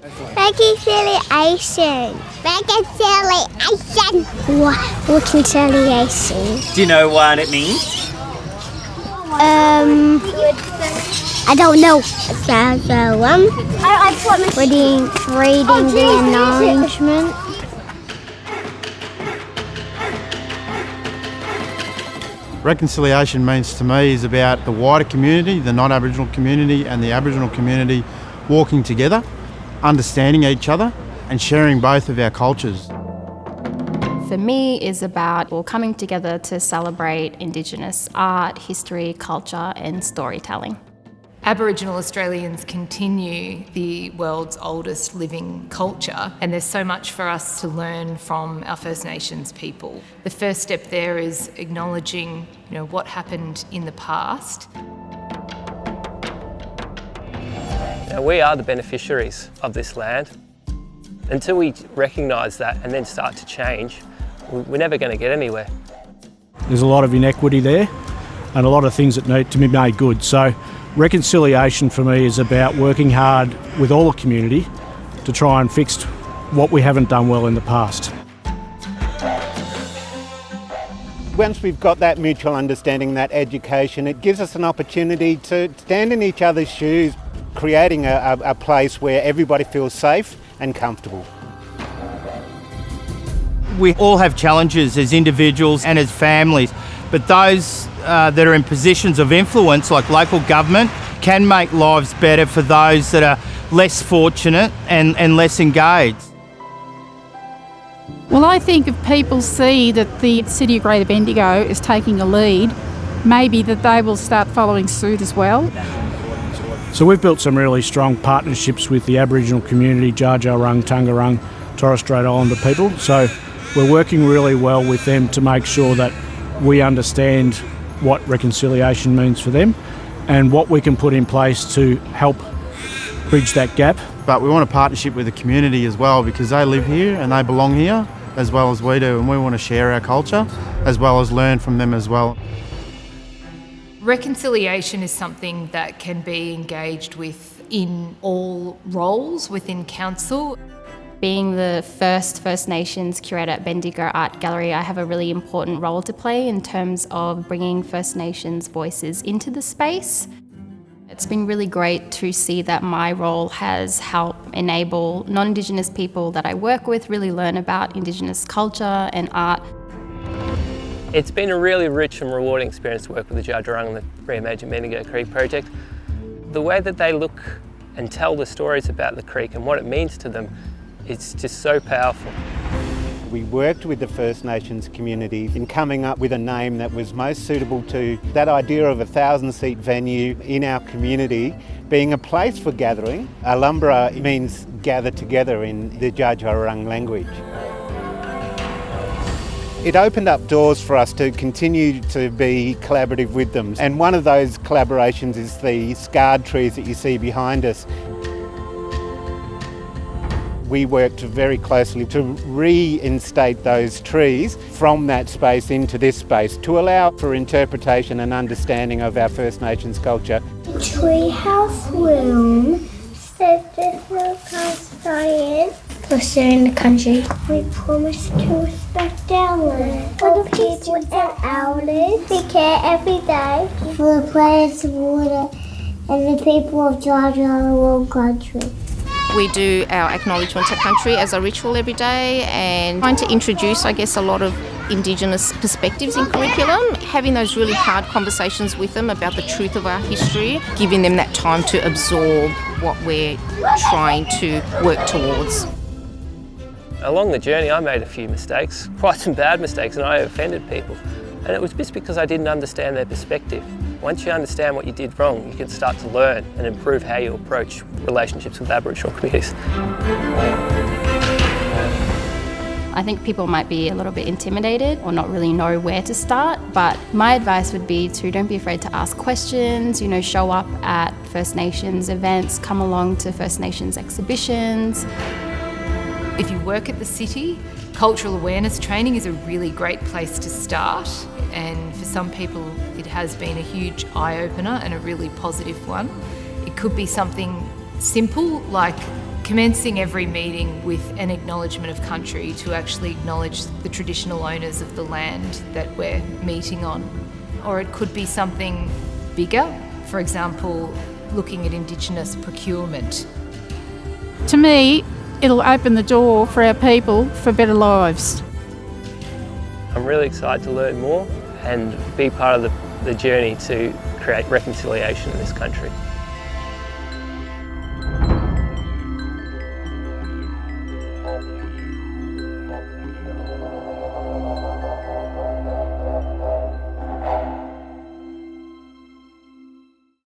Reconciliation. Reconciliation. Reconciliation. Do you know what it means? I don't know. Reading the acknowledgement. Reconciliation means to me is about the wider community, the non-Aboriginal community and the Aboriginal community walking together, understanding each other and sharing both of our cultures. For me is about coming together to celebrate Indigenous art, history, culture and storytelling. Aboriginal Australians continue the world's oldest living culture, and there's so much for us to learn from our First Nations people. The first step there is acknowledging, what happened in the past. Now, we are the beneficiaries of this land. Until we recognise that and then start to change, we're never going to get anywhere. There's a lot of inequity there and a lot of things that need to be made good. So reconciliation for me is about working hard with all the community to try and fix what we haven't done well in the past. Once we've got that mutual understanding, that education, it gives us an opportunity to stand in each other's shoes, creating a place where everybody feels safe and comfortable. We all have challenges as individuals and as families, but those that are in positions of influence, like local government, can make lives better for those that are less fortunate and less engaged. Well, I think if people see that the City of Greater Bendigo is taking a lead, maybe that they will start following suit as well. So we've built some really strong partnerships with the Aboriginal community, Dja Dja Wurrung, Taungurung, Torres Strait Islander people. So we're working really well with them to make sure that we understand what reconciliation means for them and what we can put in place to help bridge that gap. But we want a partnership with the community as well, because they live here and they belong here as well as we do, and we want to share our culture as well as learn from them as well. Reconciliation is something that can be engaged with in all roles within council. Being the first First Nations curator at Bendigo Art Gallery, I have a really important role to play in terms of bringing First Nations voices into the space. It's been really great to see that my role has helped enable non-Indigenous people that I work with really learn about Indigenous culture and art. It's been a really rich and rewarding experience to work with the Dja Dja Wurrung and the Reimagine Bendigo Creek project. The way that they look and tell the stories about the creek and what it means to them, it's just so powerful. We worked with the First Nations community in coming up with a name that was most suitable to that idea of a 1,000-seat venue in our community being a place for gathering. Alumbra means gather together in the Dja Dja Wurrung language. It opened up doors for us to continue to be collaborative with them, and one of those collaborations is the scarred trees that you see behind us. We worked very closely to reinstate those trees from that space into this space to allow for interpretation and understanding of our First Nations culture. Treehouse room says there's no cast because they're in the country. We promise to respect our land. For the people and elders, we care every day for the plants, water, and the people of Dja Dja Wurrung country. We do our acknowledgement to country as a ritual every day and trying to introduce, a lot of Indigenous perspectives in curriculum, having those really hard conversations with them about the truth of our history, giving them that time to absorb what we're trying to work towards. Along the journey, I made a few mistakes, quite some bad mistakes, and I offended people. And it was just because I didn't understand their perspective. Once you understand what you did wrong, you can start to learn and improve how you approach relationships with Aboriginal communities. I think people might be a little bit intimidated or not really know where to start, but my advice would be to don't be afraid to ask questions, show up at First Nations events, come along to First Nations exhibitions. If you work at the city, cultural awareness training is a really great place to start, and for some people it has been a huge eye-opener and a really positive one. It could be something simple like Commencing every meeting with an acknowledgement of country to actually acknowledge the traditional owners of the land that we're meeting on. Or it could be something bigger, for example, looking at Indigenous procurement. To me, it'll open the door for our people for better lives. I'm really excited to learn more and be part of the journey to create reconciliation in this country.